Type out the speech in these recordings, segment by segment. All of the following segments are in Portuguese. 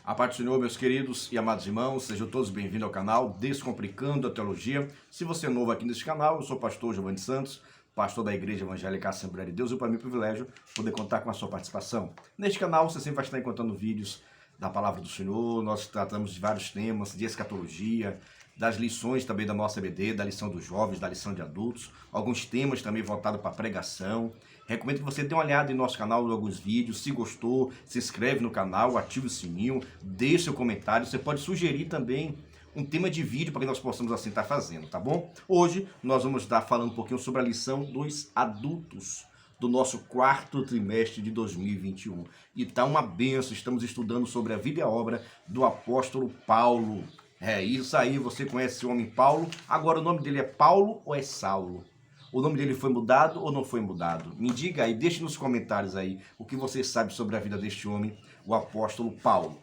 A paz do Senhor, meus queridos e amados irmãos, sejam todos bem-vindos ao canal Descomplicando a Teologia. Se você é novo aqui nesse canal, eu sou o pastor Giovanni Santos, pastor da Igreja Evangélica Assembleia de Deus, e para mim é um privilégio poder contar com a sua participação. Neste canal você sempre vai estar encontrando vídeos da Palavra do Senhor, nós tratamos de vários temas, de escatologia, das lições também da nossa EBD, da lição dos jovens, da lição de adultos, alguns temas também voltados para pregação. Recomendo que você dê uma olhada em nosso canal, em alguns vídeos. Se gostou, se inscreve no canal, ative o sininho, deixe seu comentário. Você pode sugerir também um tema de vídeo para que nós possamos assim estar fazendo, tá bom? Hoje nós vamos estar falando um pouquinho sobre a lição dos adultos do nosso quarto trimestre de 2021. E tá uma benção, estamos estudando sobre a vida e a obra do apóstolo Paulo. É isso aí, você conhece o homem Paulo. Agora o nome dele é Paulo ou é Saulo? O nome dele foi mudado ou não foi mudado? Me diga aí, deixe nos comentários aí o que você sabe sobre a vida deste homem, o apóstolo Paulo.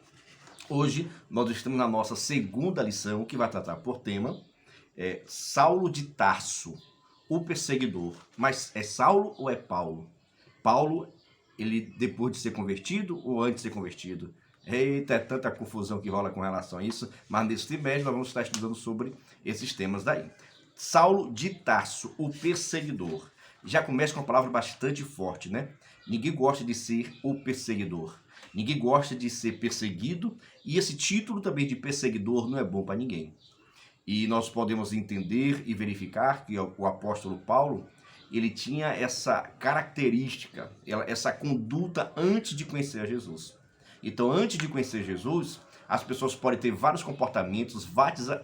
Hoje nós estamos na nossa segunda lição, que vai tratar por tema Saulo de Tarso, o perseguidor. Mas é Saulo ou é Paulo? Paulo, ele depois de ser convertido ou antes de ser convertido? Eita, é tanta confusão que rola com relação a isso, mas nesse trimestre nós vamos estar estudando sobre esses temas daí. Saulo de Tarso, o perseguidor. Já começa com uma palavra bastante forte, né? Ninguém gosta de ser o perseguidor. Ninguém gosta de ser perseguido, e esse título também de perseguidor não é bom para ninguém. E nós podemos entender e verificar que o apóstolo Paulo, ele tinha essa característica, essa conduta antes de conhecer a Jesus. Então, antes de conhecer Jesus, as pessoas podem ter vários comportamentos,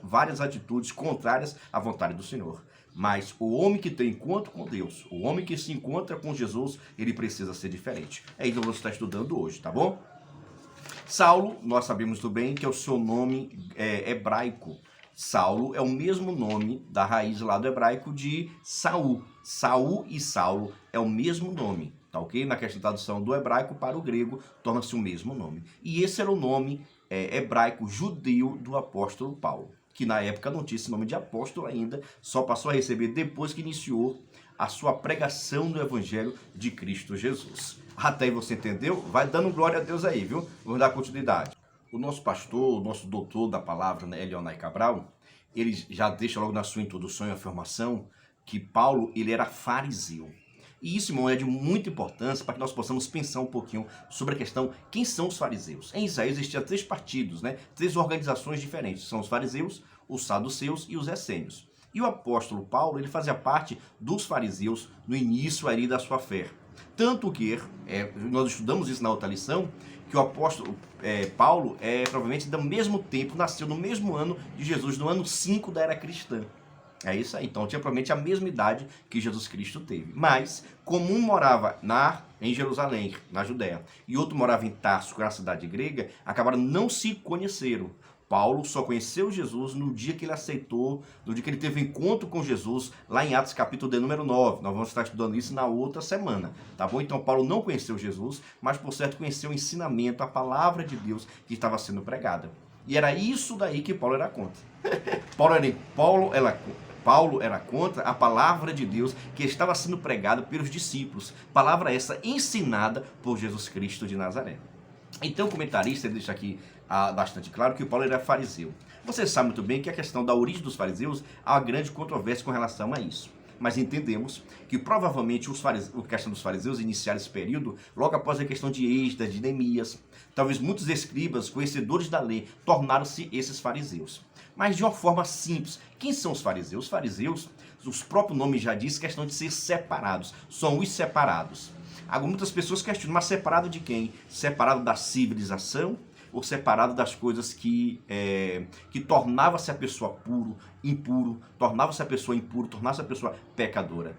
várias atitudes contrárias à vontade do Senhor. Mas o homem que tem encontro com Deus, o homem que se encontra com Jesus, ele precisa ser diferente. É isso que vamos estar estudando hoje, tá bom? Saulo, nós sabemos muito bem que é o seu nome hebraico. Saulo é o mesmo nome da raiz lá do hebraico de Saul. Saul e Saulo é o mesmo nome, tá ok? Na questão da tradução do hebraico para o grego, torna-se o mesmo nome. E esse era o nome hebraico judeu do apóstolo Paulo, que na época não tinha esse nome de apóstolo ainda, só passou a receber depois que iniciou a sua pregação do evangelho de Cristo Jesus. Até aí você entendeu? Vai dando glória a Deus aí, viu? Vamos dar continuidade. O nosso pastor, o nosso doutor da palavra, né, Elionai Cabral, ele já deixa logo na sua introdução e afirmação que Paulo, ele era fariseu. E isso, irmão, é de muita importância para que nós possamos pensar um pouquinho sobre a questão, quem são os fariseus? Em Israel existiam 3 partidos, né? 3 organizações diferentes. São os fariseus, os saduceus e os essênios. E o apóstolo Paulo, ele fazia parte dos fariseus no início ali da sua fé. Tanto que, nós estudamos isso na outra lição, que o apóstolo Paulo provavelmente do mesmo tempo, nasceu no mesmo ano de Jesus, no ano 5 da era cristã. É isso aí, então tinha provavelmente a mesma idade que Jesus Cristo teve. Mas, como um morava em Jerusalém, na Judéia, e outro morava em Tarso, que era a cidade grega, acabaram não se conheceram. Paulo só conheceu Jesus no dia que ele aceitou, no dia que ele teve um encontro com Jesus, lá em Atos capítulo de número 9. Nós vamos estar estudando isso na outra semana, tá bom? Então Paulo não conheceu Jesus, mas por certo conheceu o ensinamento, a palavra de Deus que estava sendo pregada. E era isso daí que Paulo era contra. Paulo era contra a palavra de Deus que estava sendo pregada pelos discípulos. Palavra essa ensinada por Jesus Cristo de Nazaré. Então o comentarista deixa aqui bastante claro que o Paulo era fariseu. Você sabe muito bem que a questão da origem dos fariseus há uma grande controvérsia com relação a isso. Mas entendemos que provavelmente a questão dos fariseus iniciaram esse período logo após a questão de Esdras, de Neemias. Talvez muitos escribas, conhecedores da lei, tornaram-se esses fariseus. Mas de uma forma simples. Quem são os fariseus? Os fariseus, os próprios nomes já diz, questão de ser separados. São os separados. Agora, muitas pessoas questionam, mas separado de quem? Separado da civilização ou separado das coisas que tornava-se a pessoa impuro, tornava-se a pessoa impuro, tornava-se a pessoa pecadora.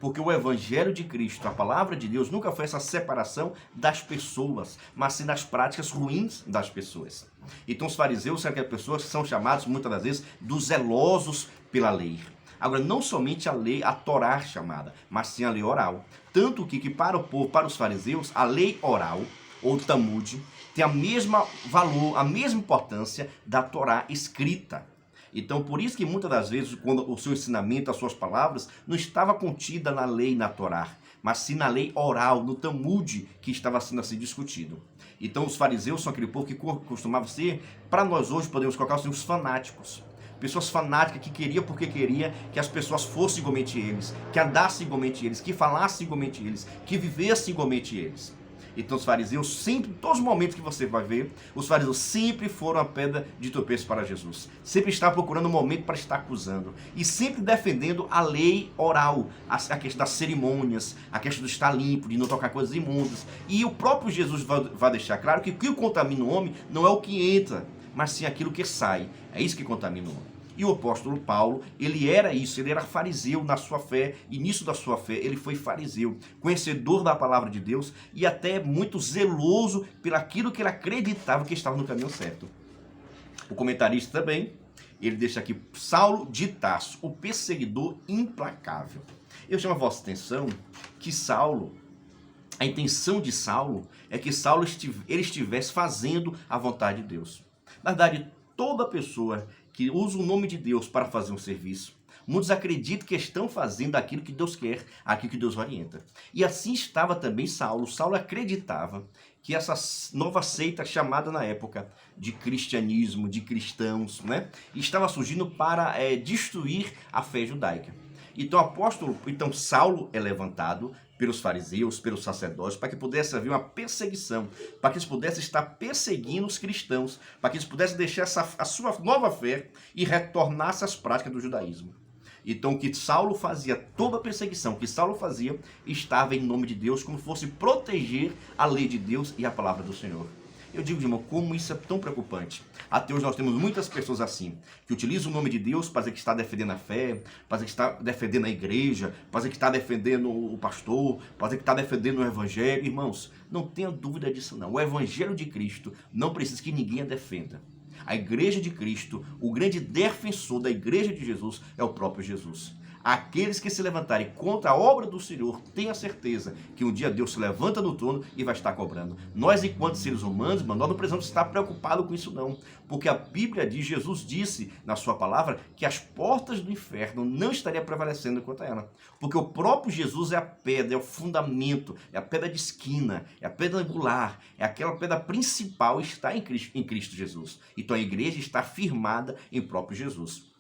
Porque o evangelho de Cristo, a palavra de Deus, nunca foi essa separação das pessoas, mas sim das práticas ruins das pessoas. Então os fariseus são aquelas pessoas que são chamados, muitas das vezes, dos zelosos pela lei. Agora, não somente a lei, a Torá chamada, mas sim a lei oral. Tanto que para o povo, para os fariseus, a lei oral, ou Talmud, tem a mesma valor, a mesma importância da Torá escrita. Então, por isso que muitas das vezes, quando o seu ensinamento, as suas palavras, não estava contida na lei, na Torá, mas sim na lei oral, no Talmud, que estava sendo assim discutido. Então os fariseus são aquele povo que costumava ser, para nós hoje podemos colocar assim, os fanáticos. Pessoas fanáticas que queriam porque queria que as pessoas fossem igualmente eles, que andassem igualmente eles, que falassem igualmente eles, que vivessem igualmente eles. Então os fariseus sempre, em todos os momentos que você vai ver, os fariseus sempre foram a pedra de tropeço para Jesus. Sempre estavam procurando um momento para estar acusando. E sempre defendendo a lei oral, a questão das cerimônias, a questão de estar limpo, de não tocar coisas imundas. E o próprio Jesus vai deixar claro que o que contamina o homem não é o que entra, mas sim aquilo que sai. É isso que contamina o homem. E o apóstolo Paulo, ele era isso, ele era fariseu na sua fé, início da sua fé, ele foi fariseu, conhecedor da palavra de Deus e até muito zeloso pelaquilo que ele acreditava que estava no caminho certo. O comentarista também, ele deixa aqui, Saulo de Tarso, o perseguidor implacável. Eu chamo a vossa atenção que Saulo, a intenção de Saulo é que Saulo ele estivesse fazendo a vontade de Deus. Na verdade, toda pessoa que usa o nome de Deus para fazer um serviço, muitos acreditam que estão fazendo aquilo que Deus quer, aquilo que Deus orienta. E assim estava também Saulo. Saulo acreditava que essa nova seita chamada na época de cristianismo, de cristãos, né, estava surgindo para destruir a fé judaica. Então Saulo é levantado pelos fariseus, pelos sacerdotes, para que pudesse haver uma perseguição, para que eles pudessem estar perseguindo os cristãos, para que eles pudessem deixar a sua nova fé e retornasse às práticas do judaísmo. Então o que Saulo fazia, toda a perseguição que Saulo fazia, estava em nome de Deus, como fosse proteger a lei de Deus e a palavra do Senhor. Eu digo, irmão, como isso é tão preocupante. Até hoje nós temos muitas pessoas assim, que utilizam o nome de Deus para dizer que está defendendo a fé, para dizer que está defendendo a igreja, para dizer que está defendendo o pastor, para dizer que está defendendo o evangelho. Irmãos, não tenha dúvida disso não. O evangelho de Cristo não precisa que ninguém a defenda. A igreja de Cristo, o grande defensor da igreja de Jesus é o próprio Jesus. Aqueles que se levantarem contra a obra do Senhor, tenha certeza que um dia Deus se levanta no trono e vai estar cobrando. Nós, enquanto seres humanos, nós não precisamos estar preocupados com isso não. Porque a Bíblia diz, Jesus disse na sua palavra, que as portas do inferno não estariam prevalecendo contra ela. Porque o próprio Jesus é a pedra, é o fundamento, é a pedra de esquina, é a pedra angular, é aquela pedra principal que está em Cristo Jesus. Então a igreja está firmada em próprio Jesus.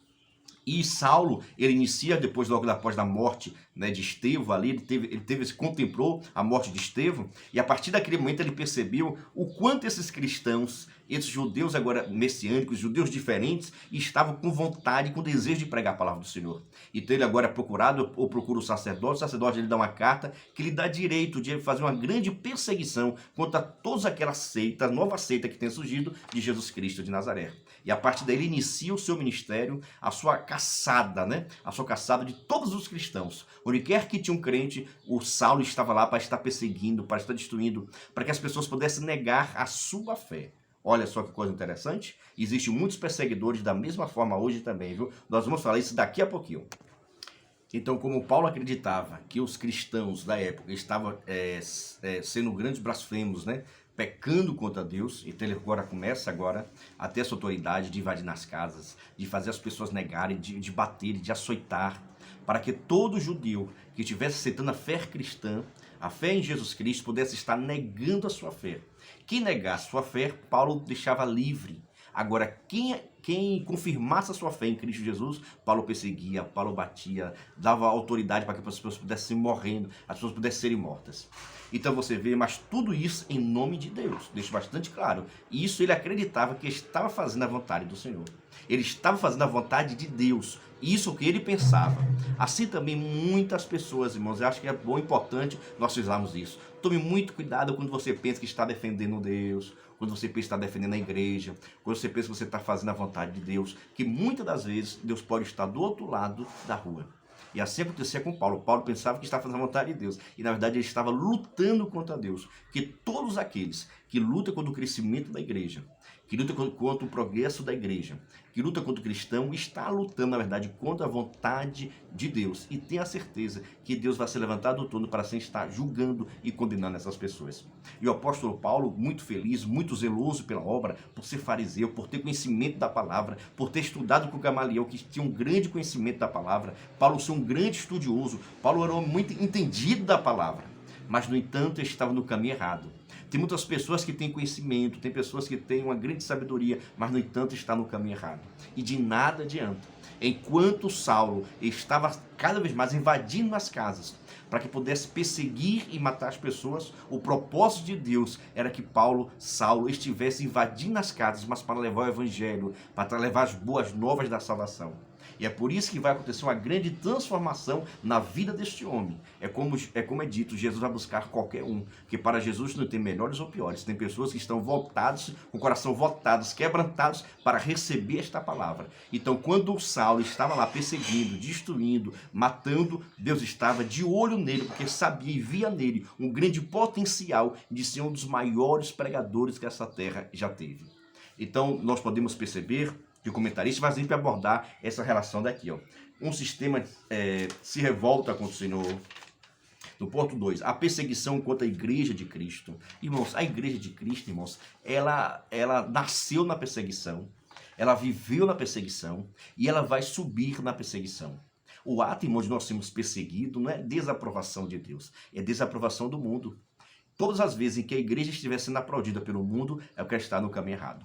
E Saulo, ele inicia, logo após da morte, né, de Estevão, ali, ele contemplou a morte de Estevão, e a partir daquele momento ele percebeu o quanto esses cristãos, esses judeus agora messiânicos, judeus diferentes, estavam com vontade, com desejo de pregar a palavra do Senhor. Então ele agora é procurado, ou procura o sacerdote ele dá uma carta que lhe dá direito de fazer uma grande perseguição contra todas aquelas seitas, nova seita que tem surgido de Jesus Cristo de Nazaré. E a partir daí ele inicia o seu ministério, a sua caçada, né? A sua caçada de todos os cristãos. Onde quer que tinha um crente, o Saulo estava lá para estar perseguindo, para estar destruindo, para que as pessoas pudessem negar a sua fé. Olha só que coisa interessante. Existem muitos perseguidores da mesma forma hoje também, viu? Nós vamos falar isso daqui a pouquinho. Então, como Paulo acreditava que os cristãos da época estavam sendo grandes blasfemos, né? Pecando contra Deus, então ele começa a ter essa autoridade de invadir nas casas, de fazer as pessoas negarem, de bater, de açoitar, para que todo judeu que estivesse aceitando a fé cristã, a fé em Jesus Cristo, pudesse estar negando a sua fé. Quem negasse sua fé, Paulo deixava livre. Agora, quem confirmasse a sua fé em Cristo Jesus, Paulo perseguia, Paulo batia, dava autoridade para que as pessoas pudessem ir morrendo, as pessoas pudessem serem mortas. Então você vê, mas tudo isso em nome de Deus, deixa bastante claro. E isso ele acreditava que estava fazendo a vontade do Senhor. Ele estava fazendo a vontade de Deus. Isso é o que ele pensava. Assim também muitas pessoas, irmãos, eu acho que é bom, importante nós fizermos isso. Tome muito cuidado quando você pensa que está defendendo Deus, quando você pensa que está defendendo a igreja, quando você pensa que você está fazendo a vontade de Deus, que muitas das vezes Deus pode estar do outro lado da rua. E assim acontecia com Paulo. Paulo pensava que estava fazendo a vontade de Deus. E na verdade ele estava lutando contra Deus. Que todos aqueles que luta contra o crescimento da igreja, que luta contra o progresso da igreja, que luta contra o cristão, está lutando, na verdade, contra a vontade de Deus. E tenha certeza que Deus vai se levantar do trono para assim estar julgando e condenando essas pessoas. E o apóstolo Paulo, muito feliz, muito zeloso pela obra, por ser fariseu, por ter conhecimento da palavra, por ter estudado com Gamaliel, que tinha um grande conhecimento da palavra, Paulo ser um grande estudioso, Paulo era um homem muito entendido da palavra, mas, no entanto, estava no caminho errado. Tem muitas pessoas que têm conhecimento, tem pessoas que têm uma grande sabedoria, mas, no entanto, está no caminho errado. E de nada adianta. Enquanto Saulo estava cada vez mais invadindo as casas, para que pudesse perseguir e matar as pessoas, o propósito de Deus era que Saulo estivesse invadindo as casas, mas para levar o evangelho, para levar as boas novas da salvação. E é por isso que vai acontecer uma grande transformação na vida deste homem. É como é dito, Jesus vai buscar qualquer um, que para Jesus não tem melhores ou piores. Tem pessoas que estão voltadas, com o coração voltados, quebrantados para receber esta palavra. Então, quando Saulo estava lá perseguindo, destruindo, matando, Deus estava de olho nele, porque sabia e via nele um grande potencial de ser um dos maiores pregadores que essa terra já teve. Então, nós podemos perceber que o comentarista vai sempre abordar essa relação daqui, ó. Um sistema se revolta contra o Senhor. No ponto 2, a perseguição contra a igreja de Cristo. Irmãos, a igreja de Cristo, irmãos, ela nasceu na perseguição, ela viveu na perseguição e ela vai subir na perseguição. O ato, irmãos, de nós sermos perseguidos não é desaprovação de Deus, é desaprovação do mundo. Todas as vezes em que a igreja estiver sendo aplaudida pelo mundo, é porque está no caminho errado.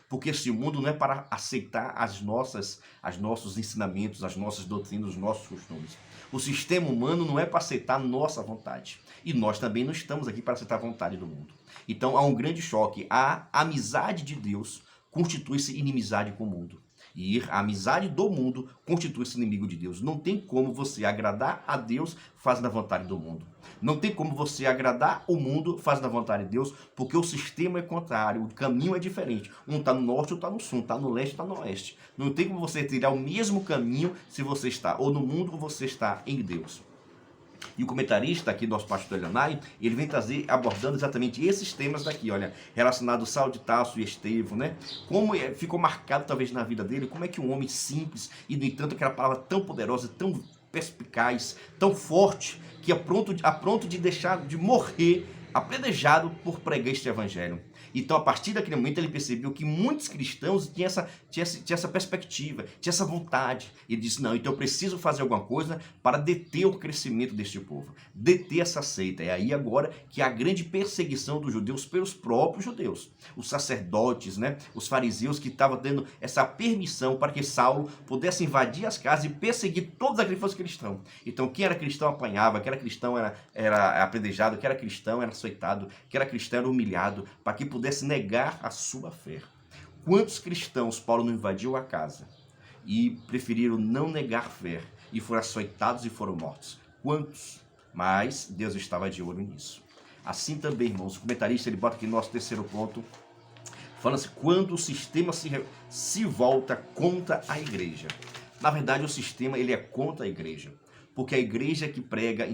Porque esse mundo não é para aceitar os nossos ensinamentos, as nossas doutrinas, os nossos costumes. O sistema humano não é para aceitar a nossa vontade. E nós também não estamos aqui para aceitar a vontade do mundo. Então há um grande choque. A amizade de Deus constitui-se inimizade com o mundo. E a amizade do mundo constitui-se inimigo de Deus. Não tem como você agradar a Deus fazendo a vontade do mundo. Não tem como você agradar o mundo fazendo a vontade de Deus, porque o sistema é contrário, o caminho é diferente. Um está no norte, outro está no sul, está no leste, está no oeste. Não tem como você trilhar o mesmo caminho se você está ou no mundo ou você está em Deus. E o comentarista aqui, nosso pastor Leonai, ele vem abordando exatamente esses temas daqui, olha, relacionado a Saulo de Tarso e Estevão, né? Como ficou marcado talvez na vida dele, como é que um homem simples e, no entanto, aquela palavra tão poderosa, tão perspicaz, tão forte, que é pronto de deixar de morrer, apedrejado por pregar este evangelho. Então, a partir daquele momento, ele percebeu que muitos cristãos tinham essa perspectiva, tinham essa vontade. Ele disse, não, então eu preciso fazer alguma coisa para deter o crescimento deste povo, deter essa seita. É aí agora que há a grande perseguição dos judeus pelos próprios judeus. Os sacerdotes, né, os fariseus que estavam dando essa permissão para que Saulo pudesse invadir as casas e perseguir todos aqueles que fossem cristãos. Então, quem era cristão apanhava, quem era cristão era apedrejado, quem era cristão era açoitado, quem era cristão era humilhado, para que pudesse negar a sua fé. Quantos cristãos Paulo não invadiu a casa e preferiram não negar fé e foram açoitados e foram mortos? Quantos? Mas Deus estava de olho nisso. Assim também, irmãos, o comentarista ele bota aqui no nosso terceiro ponto, falando-se quando o sistema se volta contra a igreja. Na verdade, o sistema ele é contra a igreja, porque a igreja que prega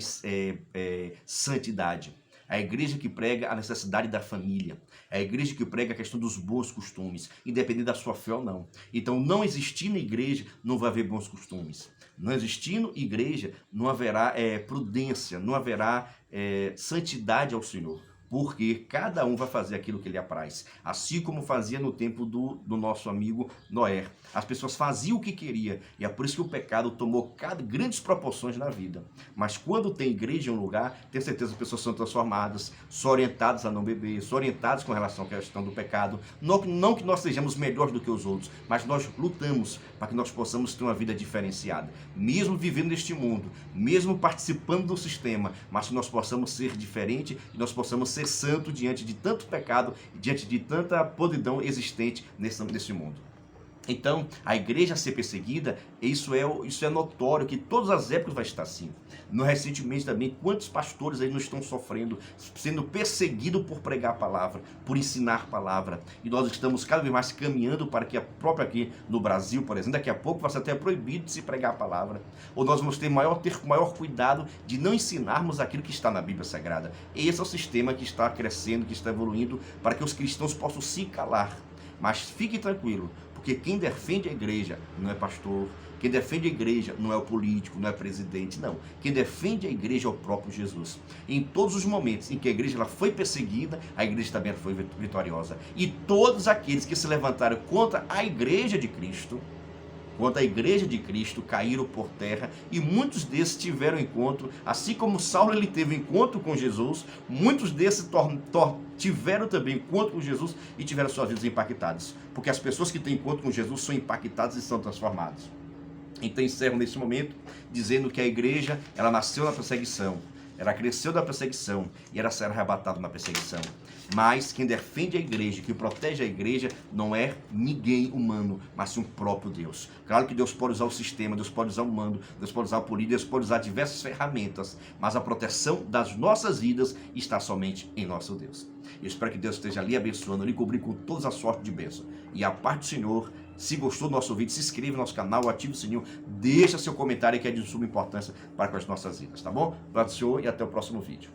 santidade, a igreja que prega a necessidade da família, a igreja que prega a questão dos bons costumes, independente da sua fé ou não. Então, não existindo igreja, não vai haver bons costumes. Não existindo igreja, não haverá prudência, não haverá santidade ao Senhor. Porque cada um vai fazer aquilo que lhe apraz. Assim como fazia no tempo do nosso amigo Noé. As pessoas faziam o que queriam. E é por isso que o pecado tomou grandes proporções na vida. Mas quando tem igreja em um lugar, tenho certeza que as pessoas são transformadas, são orientadas a não beber, são orientadas com relação à questão do pecado. Não que nós sejamos melhores do que os outros, mas nós lutamos para que nós possamos ter uma vida diferenciada. Mesmo vivendo neste mundo, mesmo participando do sistema, mas que nós possamos ser diferentes e nós possamos ser santo diante de tanto pecado, diante de tanta podridão existente nesse mundo. Então, a igreja ser perseguida, isso é notório, que todas as épocas vai estar assim. No recentemente também, quantos pastores aí não estão sofrendo, sendo perseguidos por pregar a palavra, por ensinar a palavra. E nós estamos cada vez mais caminhando para que a própria aqui no Brasil, por exemplo, daqui a pouco vai ser até proibido de se pregar a palavra. Ou nós vamos ter maior cuidado de não ensinarmos aquilo que está na Bíblia Sagrada. Esse é o sistema que está crescendo, que está evoluindo, para que os cristãos possam se calar. Mas fique tranquilo, porque quem defende a igreja não é pastor, quem defende a igreja não é o político, não é presidente, não. Quem defende a igreja é o próprio Jesus. Em todos os momentos em que a igreja ela foi perseguida, a igreja também foi vitoriosa. E todos aqueles que se levantaram contra a igreja de Cristo, caíram por terra, e muitos desses tiveram encontro, assim como Saulo ele teve encontro com Jesus, muitos desses tiveram também encontro com Jesus e tiveram suas vidas impactadas, porque as pessoas que têm encontro com Jesus são impactadas e são transformadas. Então encerro nesse momento dizendo que a igreja, ela nasceu na perseguição, ela cresceu da perseguição e ela será arrebatada na perseguição. Mas quem defende a igreja, quem protege a igreja, não é ninguém humano, mas sim o próprio Deus. Claro que Deus pode usar o sistema, Deus pode usar o humano, Deus pode usar a política, Deus pode usar diversas ferramentas, mas a proteção das nossas vidas está somente em nosso Deus. Eu espero que Deus esteja lhe abençoando, lhe cobrir com toda a sorte de bênção. E a paz do Senhor. Se gostou do nosso vídeo, se inscreva no nosso canal, ative o sininho, deixa seu comentário que é de suma importância para com as nossas vidas, tá bom? Paz do Senhor e até o próximo vídeo.